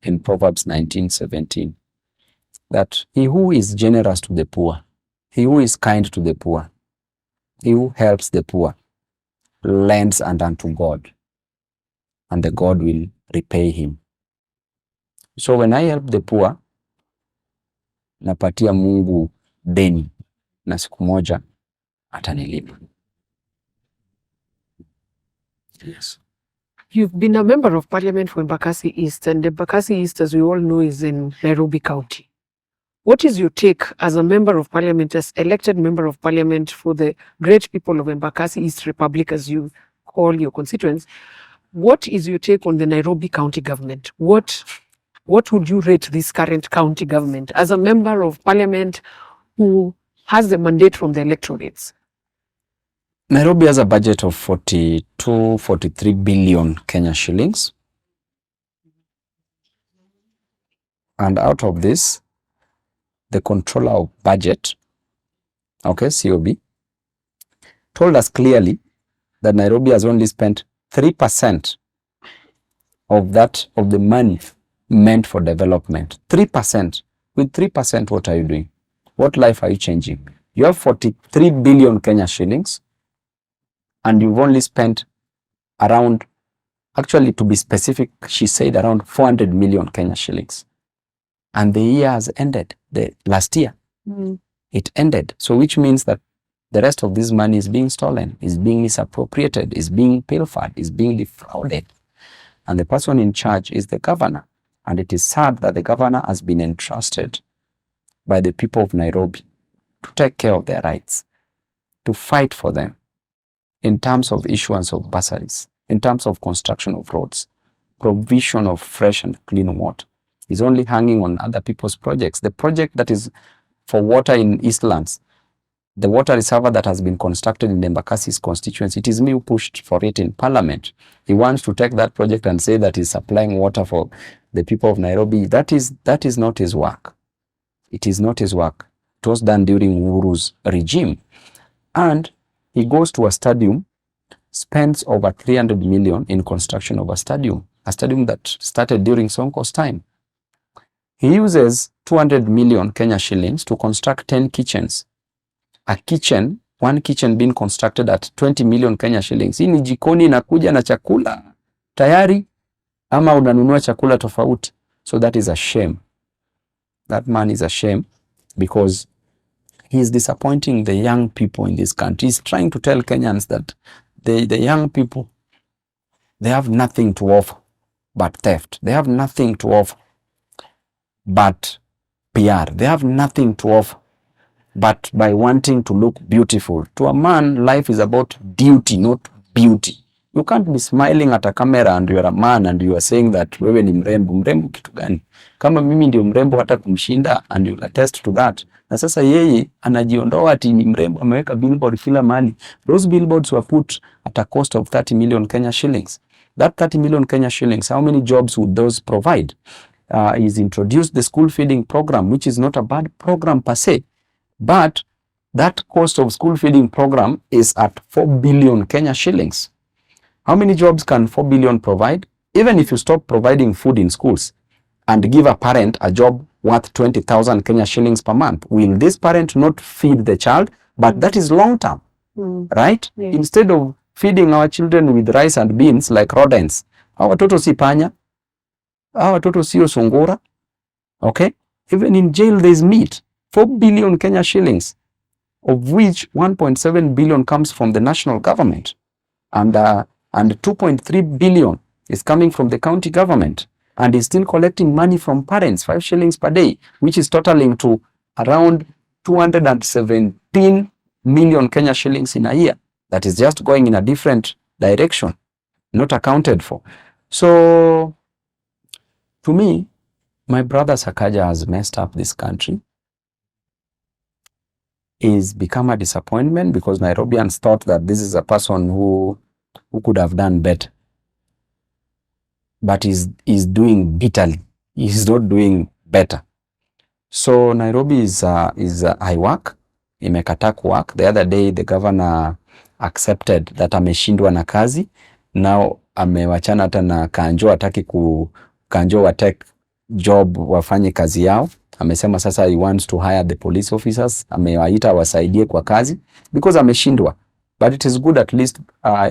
in Proverbs 19:17 that he who is generous to the poor, he who is kind to the poor, he who helps the poor, lends unto God, and the God will repay him. So when I help the poor, napatia Mungu deni na siku moja atanilipa. Yes.
You've been a member of parliament for Embakasi East, and Embakasi East, as we all know, is in Nairobi County. What is your take as a member of parliament, as elected member of parliament for the great people of Embakasi East Republic, as you call your constituents? What is your take on the Nairobi County government? What would you rate this current county government as a member of parliament who has the mandate from the electorates?
Nairobi has a budget of 43 billion Kenya shillings. And out of this, the controller of budget, okay, COB, told us clearly that Nairobi has only spent 3% of the money meant for development. 3%. With 3%, what are you doing? What life are you changing? You have 43 billion Kenya shillings, and you've only spent around, actually to be specific, she said around 400 million Kenya shillings. And the year has ended, the last year. It ended. So which means that the rest of this money is being stolen, is being misappropriated, is being pilfered, is being defrauded. And the person in charge is the governor. And it is sad that the governor has been entrusted by the people of Nairobi to take care of their rights, to fight for them in terms of issuance of bursaries, in terms of construction of roads, provision of fresh and clean water. Is only hanging on other people's projects. The project that is for water in Eastlands, the water reservoir that has been constructed in the Embakasi's constituency, it is me who pushed for it in parliament. He wants to take that project and say that he's supplying water for the people of Nairobi. That is not his work. It is not his work. It was done during Uhuru's regime. And he goes to a stadium, spends over 300 million in construction of a stadium that started during Sonko's time. He uses 200 million Kenya shillings to construct 10 kitchens. One kitchen being constructed at 20 million Kenya shillings. Hii ni jikoni inakuja na chakula tayari ama unanunua chakula tofauti. So that is a shame. That man is a shame because he is disappointing the young people in this country. He's trying to tell Kenyans that the young people, they have nothing to offer but theft. They have nothing to offer but PR. They have nothing to offer but by wanting to look beautiful. To a man, life is about duty, not beauty. You can't be smiling at a camera and you're a man and you are saying that wewe ni mrembo. Mrembo kitu gani? Kama mimi ndio mrembo hata kumshinda, and you'll attest to that. Na sasa yeye anajiondoa ati ni mrembo, ameweka billboard kila mahali. Those billboards were put at a cost of 30 million Kenya shillings. That 30 million Kenya shillings, how many jobs would those provide? He's introduced the school feeding program, which is not a bad program per se, but that cost of school feeding program is at 4 billion Kenya shillings. How many jobs can 4 billion provide? Even if you stop providing food in schools and give a parent a job worth 20,000 Kenya shillings per month, will this parent not feed the child? But that is long term, right? Yeah. Instead of feeding our children with rice and beans like rodents, our watoto si panya, our watoto sio sungura, okay? Even in jail there is meat. 4 billion Kenya shillings, of which 1.7 billion comes from the national government, and 2.3 billion is coming from the county government. and is still collecting money from parents, 5 shillings per day, which is totaling to around 217 million Kenya shillings in a year. That is just going in a different direction, not accounted for. So, to me, my brother SAKAJA has messed up this country. He's become a disappointment because Nairobians thought that this is a person who could have done better. But he's doing bitterly. He's not doing better. So Nairobi is high work. Imekataa kuwork. The other day the governor accepted that ameshindwa na kazi. Now amewachana hata na Kanjo, hataki Kanjo wa take job wafanye kazi yao. Amesema sasa he wants to hire the police officers. Amewaita wasaidie kwa kazi because ameshindwa. But it is good at least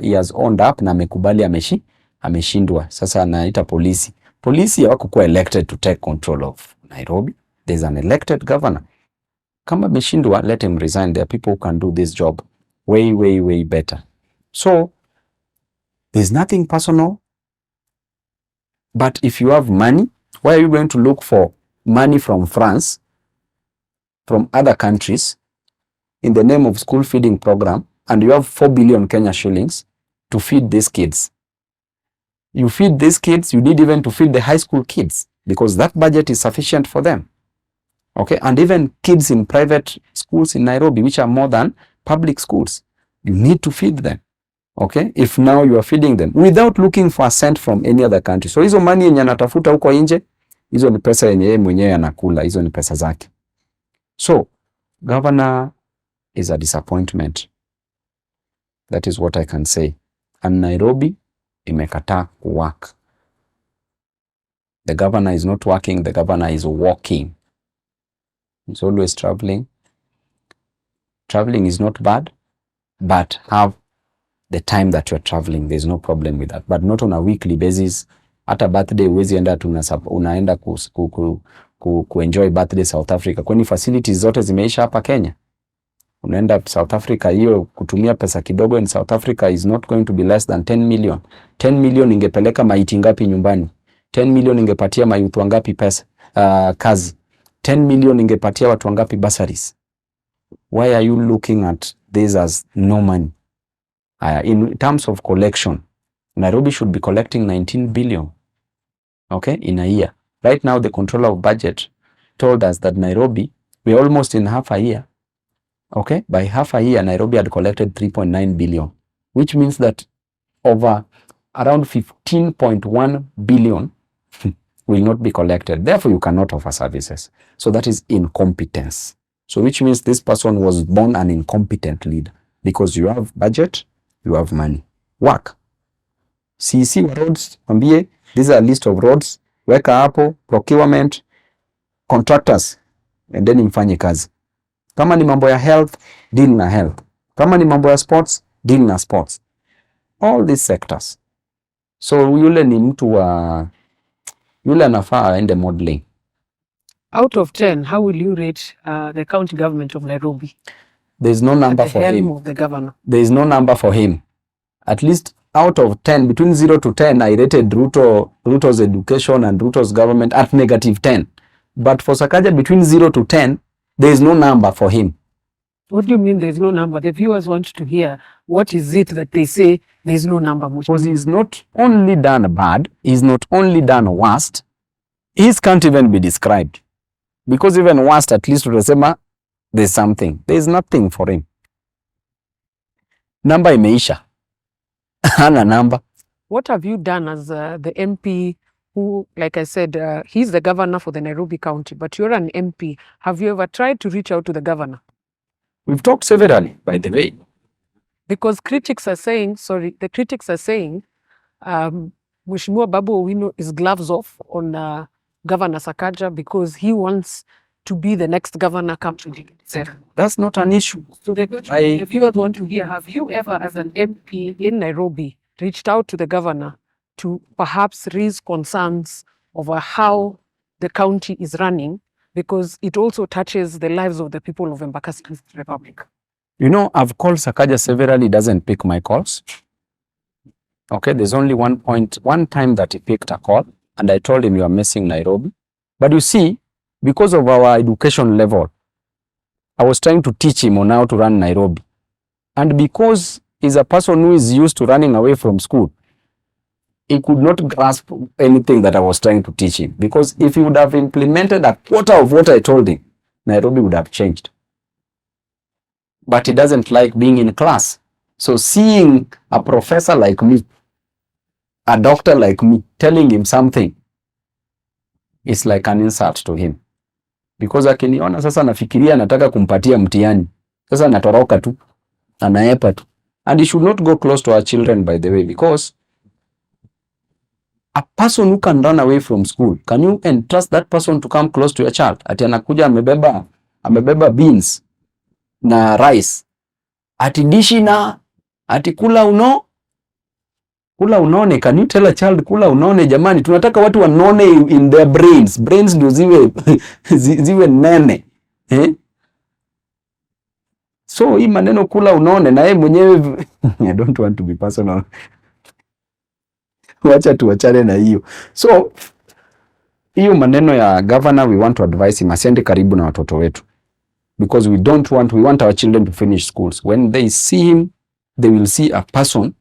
he has owned up na amekubali ameshindwa. Sasa anaita polisi. Polisi hawakuwa elected to take control of Nairobi. There's an elected governor. Kama ameshindwa, let him resign. There are people who can do this job way, way, way better. So, there's nothing personal. But if you have money, why are you going to look for money from France, from other countries, in the name of school feeding program, and you have 4 billion Kenya shillings to feed these kids? You feed these kids, you need even to feed the high school kids, because that budget is sufficient for them. Okay, and even kids in private schools in Nairobi, which are more than public schools, you need to feed them. Okay, if now you are feeding them without looking for a cent from any other country. So hizo money yenye anatafuta huko nje, hizo ni pesa yenye yeye mwenyewe anakula, hizo ni pesa zake. So, governor is a disappointment. That is what I can say. And Nairobi imekataa kuwork. The governor is not working, the governor is walking. He's always traveling. Traveling is not bad, but have the time that you're traveling. There's no problem with that. But not on a weekly basis. Hata birthday huwezi enda unaenda kuenjoy birthday South Africa. Kwani facilities zote zimeisha hapa Kenya? Unaenda South Africa, hiyo kutumia pesa kidogo in South Africa is not going to be less than 10 million. 10 million ingepeleka maiti ngapi nyumbani? 10 million ingepatia mayuth wangapi pesa kazi? 10 million ingepatia watu wangapi bursaries? Why are you looking at this as no money? In terms of collection, Nairobi should be collecting 19 billion, okay, in a year. Right now, the controller of budget told us that Nairobi, we're almost in half a year, okay? By half a year, Nairobi had collected 3.9 billion, which means that over around 15.1 billion will not be collected. Therefore, you cannot offer services. So that is incompetence. So which means this person was born an incompetent leader, because you have budget, you have money. Work. CC roads, ambie, these are a list of roads, weka hapo, procurement, contractors, and then mfanye kazi. Kama ni mambo ya health, deal na health. Kama ni mambo ya sports, deal na sports. All these sectors. So yule ni mtu wa, yule anafaa aende modeling.
Out of 10, how will you rate the county government of Nairobi?
There is no number for him.
Of the governor.
There is no number for him. At least out of 10, between 0 to 10, I rated Ruto's education and Ruto's government at -10. But for SAKAJA, between 0 to 10, there is no number for him.
What do you mean there's no number? The viewers want to hear what is it that they say there's no number.
Because he's not only done bad, he's not only done worst, his can't even be described. Because even worst, at least utasema there's something. There's nothing for him. Number imeisha. Hana number.
What have you done as the MP who, like I said, he's the governor for the Nairobi County, but you're an MP. Have you ever tried to reach out to the governor?
We've talked severally, by the way.
Because critics are saying, Mheshimiwa Babu Owino is gloves off on Governor SAKAJA because he wants to be the next governor come 2027.
That's not an issue.
So if you want to hear, have you ever as an MP in Nairobi reached out to the governor to perhaps raise concerns over how the county is running, because it also touches the lives of the people of Embakasi Republic?
You know, I've called SAKAJA severally, doesn't pick my calls. Okay, there's only one time that he picked a call, And I told him, you are missing Nairobi. But you see, because of our education level, I was trying to teach him on how to run Nairobi. And because he's a person who is used to running away from school, he could not grasp anything that I was trying to teach him. Because if he would have implemented a quarter of what I told him, Nairobi would have changed. But he doesn't like being in class. So seeing a professor like me, a doctor like me, telling him something, is like an insult to him. Because akiniona sasa nafikiria nataka kumpatia mtihani. Sasa natoroka tu, anaepa tu. And he should not go close to our children, by the way, because a person who can run away from school, can you entrust that person to come close to your child? Ati anakuja amebeba beans na rice. Ati dishi na ati kula unone. Can you tell a child kula unone? Jamani, tunataka watu wanone in their brains. Brains ndio ziwe nene. So hii maneno kula unone na yeye mwenyewe I don't want to be personal. Wacha tuachane na hiyo. So hiyo maneno ya governor, we want to advise him asiende karibu na watoto wetu. Because we want our children to finish schools. When they see him, they will see a person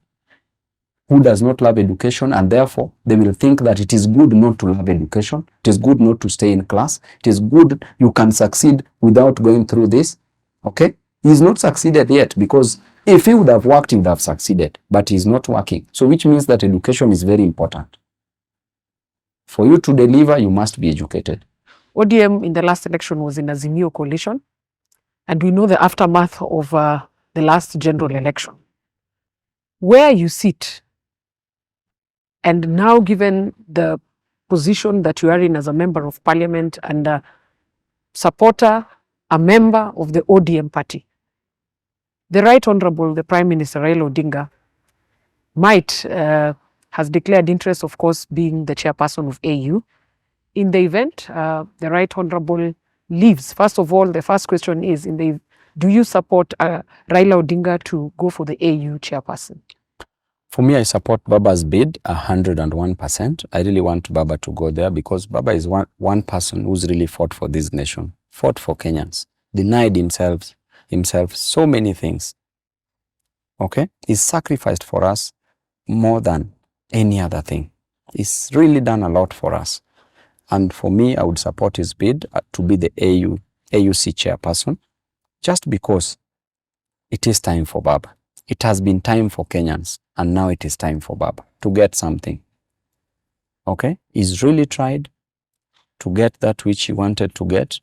who does not love education, and therefore they will think that it is good not to love education. It is good not to stay in class. It is good you can succeed without going through this. Okay? He's not succeeded yet, because if he would have worked, he would have succeeded. But he's not working. So which means that education is very important. For you to deliver, you must be educated.
ODM in the last election was in Azimio coalition. And we know the aftermath of the last general election. Where you sit, and now given the position that you are in as a member of parliament and a supporter, a member of the ODM party, the Right Honorable, the Prime Minister Raila Odinga, has declared interest, of course, being the chairperson of AU. In the event, the Right Honorable leaves. First of all, the first question is, do you support Raila Odinga to go for the AU chairperson?
For me, I support Baba's bid 101%. I really want Baba to go there, because Baba is one person who's really fought for this nation, fought for Kenyans, denied himself so many things. Okay? He's sacrificed for us more than any other thing. He's really done a lot for us. And for me, I would support his bid to be the AUC chairperson, just because it is time for Baba. It has been time for Kenyans, and now it is time for Baba to get something. Okay? He's really tried to get that which he wanted to get.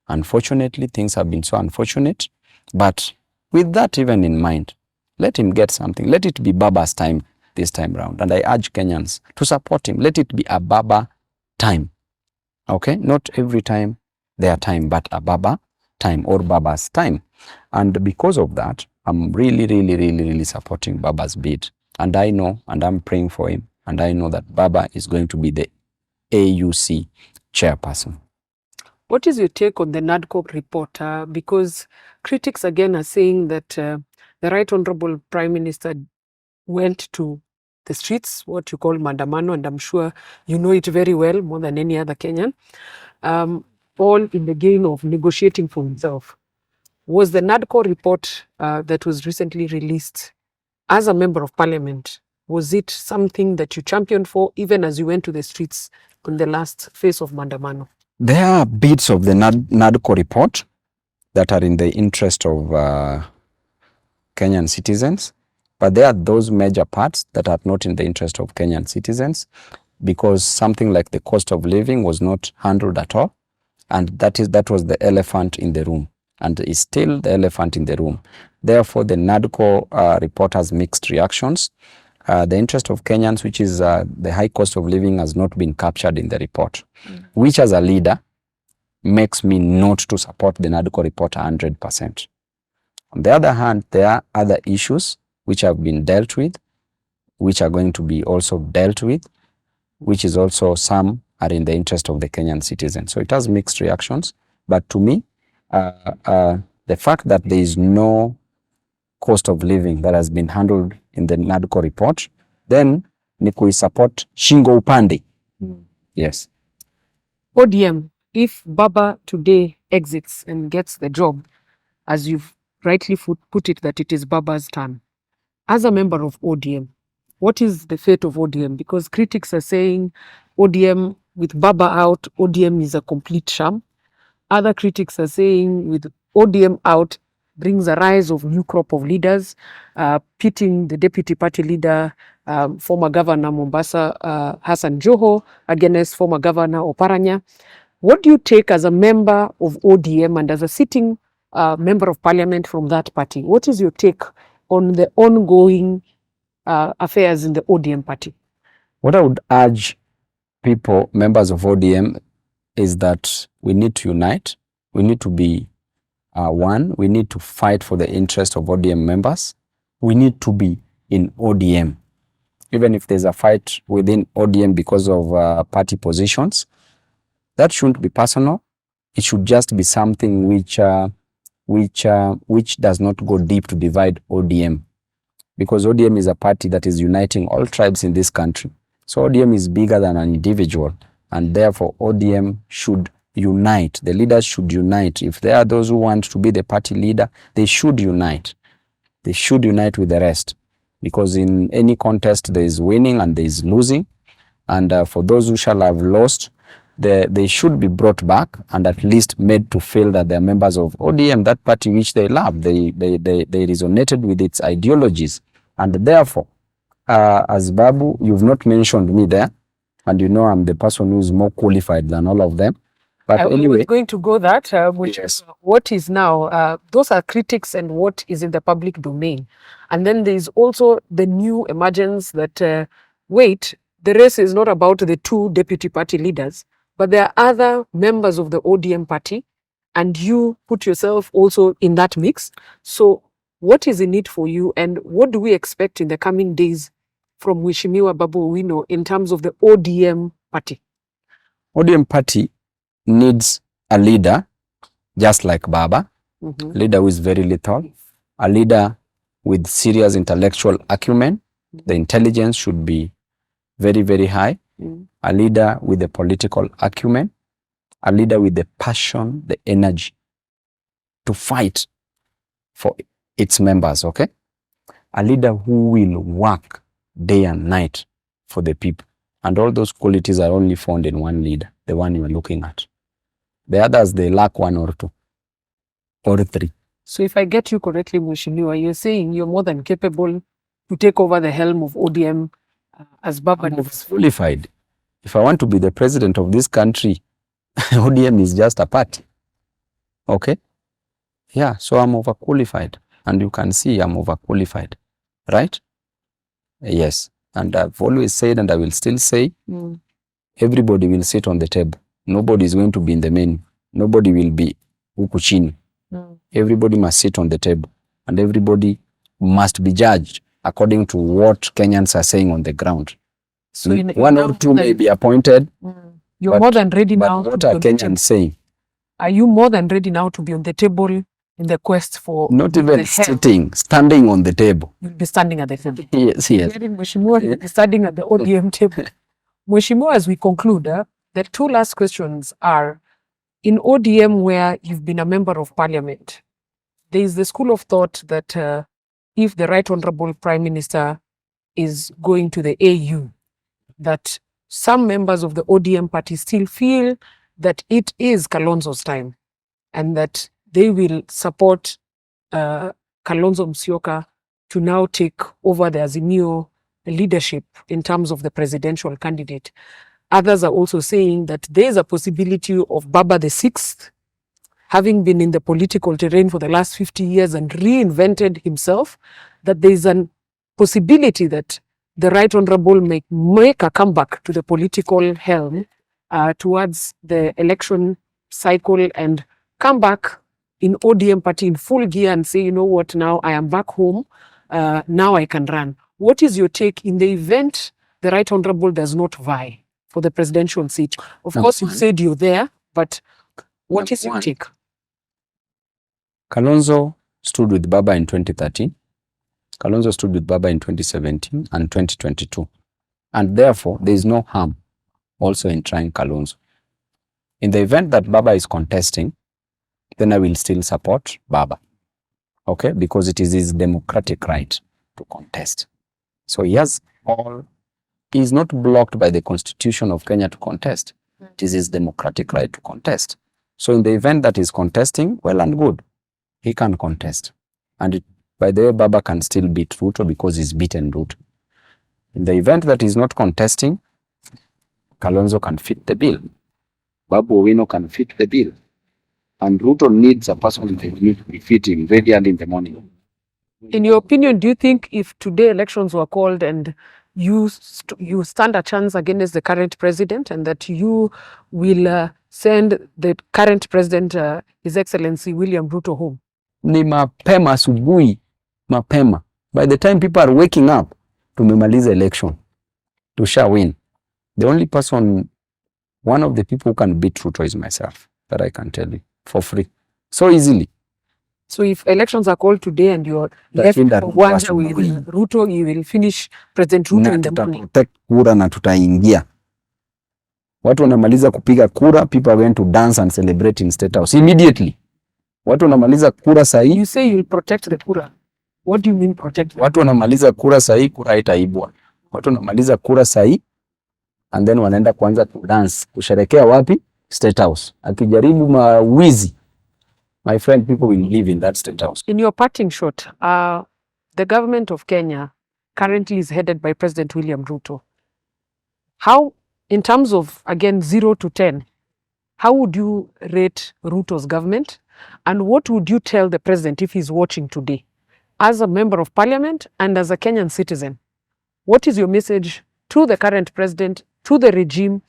Unfortunately, things have been so unfortunate. But with that even in mind, let him get something. Let it be Baba's time this time round. And I urge Kenyans to support him. Let it be a Baba time. Okay? Not every time their time, but a Baba time, or Baba's time. And because of that, I'm really supporting Baba's bid. And I know, and I'm praying for him, and I know that Baba is going to be the AUC chairperson.
What is your take on the NADCO report? Because critics again are saying that the Right Honorable Prime Minister went to the streets, what you call mandamano, and I'm sure you know it very well, more than any other Kenyan, all in the game of negotiating for himself. Was the NADCO report that was recently released, as a member of parliament, was it something that you championed for, even as you went to the streets on the last phase of mandamano?
There are bits of the NADCO report that are in the interest of Kenyan citizens, but there are those major parts that are not in the interest of Kenyan citizens, because something like the cost of living was not handled at all, and that was the elephant in the room, and is still the elephant in the room. Therefore, the NADCO report has mixed reactions. The interest of Kenyans, which is the high cost of living, has not been captured in the report, which as a leader makes me not to support the NADCO report 100%. On the other hand, there are other issues which have been dealt with, which are going to be also dealt with, which is also some are in the interest of the Kenyan citizens. So it has mixed reactions. But to me, the fact that there is no cost of living that has been handled in the NADCO report, then ni kuisupport shingo upande. Yes.
ODM, if Baba today exits and gets the job, as you've rightly put it, that it is Baba's turn, as a member of ODM, what is the fate of ODM? Because critics are saying ODM, with Baba out, ODM is a complete sham. Other critics are saying with ODM out brings a rise of new crop of leaders, pitting the deputy party leader, former governor Mombasa, Hassan Joho, against former governor Oparanya. What do you take as a member of ODM and as a sitting member of parliament from that party? What is your take on the ongoing affairs in the ODM party?
What I would urge people, members of ODM, is that we need to unite. We need to be one. We need to fight for the interest of ODM members. We need to be in ODM. Even if there's a fight within ODM because of party positions, that shouldn't be personal. It should just be something which does not go deep to divide ODM. Because ODM is a party that is uniting all tribes in this country. So ODM is bigger than an individual, and therefore ODM should unite. The leaders should unite. If there are those who want to be the party leader, they should unite. They should unite with the rest. Because in any contest, there is winning and there is losing. And for those who shall have lost, they should be brought back and at least made to feel that they're members of ODM, that party which they love. They resonated with its ideologies. And therefore, as Babu, you've not mentioned me there, and you know I'm the person who's more qualified than all of them. But anyway,
I was going to go that, which
yes.
is what is now, those are critics and what is in the public domain. And then there's also the new emergence that, wait, the race is not about the two deputy party leaders, but there are other members of the ODM party, and you put yourself also in that mix. So what is in it for you, and what do we expect in the coming days from Mheshimiwa Babu Owino in terms of the ODM party?
ODM party needs a leader just like Baba, a leader who is very lethal, a leader with serious intellectual acumen. The intelligence should be very, very high. A leader with the political acumen, a leader with the passion, the energy to fight for its members, okay? A leader who will work day and night for the people. And all those qualities are only found in one leader, the one you are looking at. The others, they lack one or two or three.
So if I get you correctly, Mheshimiwa, you're saying you're more than capable to take over the helm of ODM as Baba.
I'm qualified. If I want to be the president of this country, ODM is just a party. Okay? Yeah, so I'm overqualified. And you can see I'm overqualified. Right? Yes. And I've always said, and I will still say, everybody will sit on the table. Nobody is going to be in the menu. Nobody will be huku chini. Everybody must sit on the table. And everybody must be judged according to what Kenyans are saying on the ground. So one or two may be appointed.
You're more than ready now.
But what are Kenyans saying?
Are you more than ready now to be on the table in the quest for...
Not even sitting, standing on the table.
You'll be standing at the table.
Yes, yes.
Mheshimiwa, you'll be standing at the ODM table. Mheshimiwa, as we conclude, the two last questions are, in ODM where you've been a member of parliament, there is the school of thought that if the Right Honorable Prime Minister is going to the AU, that some members of the ODM party still feel that it is Kalonzo's time and that they will support Kalonzo Musyoka to now take over the Azimio leadership in terms of the presidential candidate. Others are also saying that there is a possibility of Baba the Sixth, having been in the political terrain for the last 50 years and reinvented himself, that there is a possibility that the Right Honorable may make a comeback to the political helm towards the election cycle and come back in ODM party in full gear and say, you know what, now I am back home, now I can run. What is your take in the event the Right Honorable does not vie for the presidential seat? Of course, you said you're there, but what is your take?
Kalonzo stood with Baba in 2013. Kalonzo stood with Baba in 2017 and 2022. And therefore, there is no harm also in trying Kalonzo. In the event that Baba is contesting, then I will still support Baba. Okay, because it is his democratic right to contest. So he is not blocked by the Constitution of Kenya to contest. It is his democratic right to contest. So in the event that he's contesting, well and good, he can contest. And by the way, Baba can still beat Ruto because he's beaten Ruto. In the event that he's not contesting, Kalonzo can fit the bill. Babu Owino can fit the bill. And Ruto needs a person that needs to be fitting very early in the morning.
In your opinion, do you think if today elections were called and you stand a chance against the current president and that you will send the current president, His Excellency William Ruto, home?
Ni mapema asubuhi, mapema. By the time people are waking up, tumemaliza election. Tusha win. The only person, one of the people who can beat Ruto is myself. That I can tell you. For free. So easily.
So if elections are called today and you're left with Ruto, you will finish President Ruto in the morning.
Protect kura na tutaingia. Watu wanamaliza kupiga kura, people are going to dance and celebrate in State House immediately. Watu wanamaliza kura sahi.
You say you will protect the kura. What do you mean protect?
Watu wanamaliza kura sahi, kura itaibwa. Watu wanamaliza kura sahi and then wanaenda kuanza to dance, kusherekea wapi? State House. Akijaribu mawizi, my friend, people will live in that State House.
In your parting shot, the government of Kenya currently is headed by President William Ruto. How, in terms of, again, 0 to 10, how would you rate Ruto's government? And what would you tell the president if he's watching today? As a member of parliament and as a Kenyan citizen, what is your message to the current president, to the regime,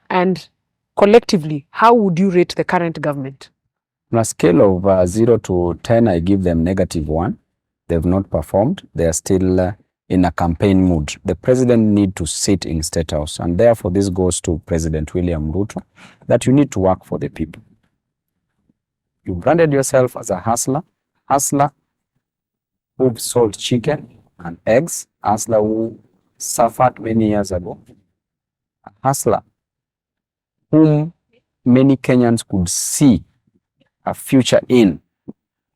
and collectively, how would you rate the current government?
On a scale of 0 to 10, I give them -1. They've not performed. They are still in a campaign mood. The president needs to sit in State House. And therefore, this goes to President William Ruto, that you need to work for the people. You branded yourself as a hustler who sold chicken and eggs, hustler who suffered many years ago, a hustler whom many Kenyans could see a future in,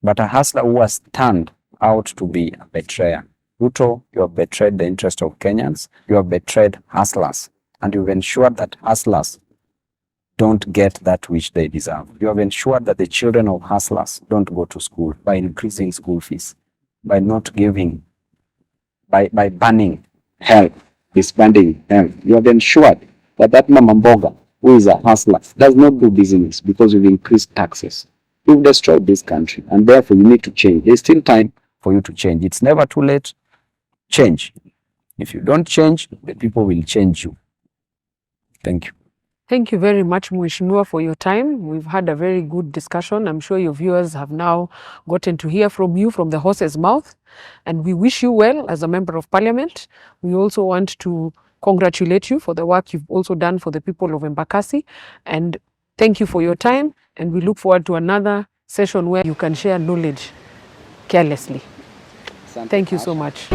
but a hustler who has turned out to be a betrayer. Ruto, you have betrayed the interest of Kenyans, you have betrayed hustlers, and you've ensured that hustlers don't get that which they deserve. You have ensured that the children of hustlers don't go to school by increasing school fees, by not giving, by banning help, disbanding help. You have ensured that Mama Mboga, who is a hustler, does not do business because you've increased taxes. You've destroyed this country, and therefore you need to change. There's still time for you to change. It's never too late. Change. If you don't change, the people will change you. Thank you.
Thank you very much, Mheshimiwa, for your time. We've had a very good discussion. I'm sure your viewers have now gotten to hear from you from the horse's mouth. And we wish you well as a member of parliament. We also want to congratulate you for the work you've also done for the people of Embakasi. And thank you for your time. And we look forward to another session where you can share knowledge carelessly. Thank you so much.